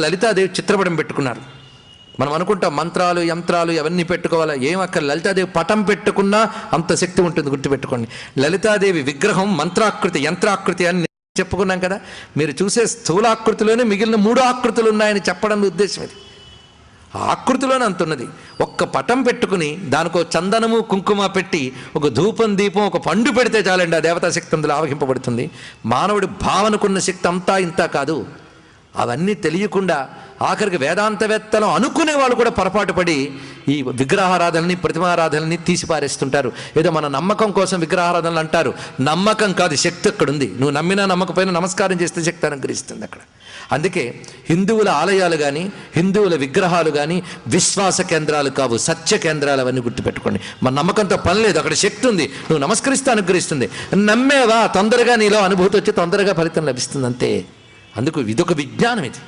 లలితాదేవి చిత్రపటం పెట్టుకున్నారు. మనం అనుకుంటాం మంత్రాలు యంత్రాలు అవన్నీ పెట్టుకోవాలా, ఏం అక్కడ లలితాదేవి పటం పెట్టుకున్నా అంత శక్తి ఉంటుంది. గుర్తుపెట్టుకోండి, లలితాదేవి విగ్రహం మంత్రాకృతి యంత్రాకృతి అని చెప్పుకున్నాం కదా. మీరు చూసే స్థూలాకృతిలోనే మిగిలిన 3 ఆకృతులు ఉన్నాయని చెప్పడం ఉద్దేశం ఇది. ఆ ఆకృతిలోనే అంతున్నది. ఒక్క పటం పెట్టుకుని దానికో చందనము కుంకుమ పెట్టి ఒక ధూపం దీపం ఒక పండు పెడితే చాలండి, ఆ దేవతా శక్తి అందులో ఆవహింపబడుతుంది. మానవుడి భావనకున్న శక్తి అంతా ఇంత కాదు. అవన్నీ తెలియకుండా ఆఖరికి వేదాంతవేత్తలు అనుకునే వాళ్ళు కూడా పొరపాటు పడి ఈ విగ్రహారాధనని ప్రతిమారాధనని తీసిపారేస్తుంటారు. ఏదో మన నమ్మకం కోసం విగ్రహారాధనలు అంటారు. నమ్మకం కాదు, శక్తి అక్కడ ఉంది. నువ్వు నమ్మినా నమ్మకపోయినా నమస్కారం చేస్తే శక్తి అనుగ్రహిస్తుంది అక్కడ. అందుకే హిందువుల ఆలయాలు కానీ హిందువుల విగ్రహాలు కానీ విశ్వాస కేంద్రాలు కావు, సత్య కేంద్రాలు. అవన్నీ గుర్తుపెట్టుకోండి. మన నమ్మకంతో పని లేదు, అక్కడ శక్తి ఉంది. నువ్వు నమస్కరిస్తే అనుగ్రహిస్తుంది. నమ్మేవా తొందరగా నీలో అనుభూతి వచ్చి తొందరగా ఫలితం లభిస్తుంది అంతే. అందుకు ఇదొక విజ్ఞానం ఇది.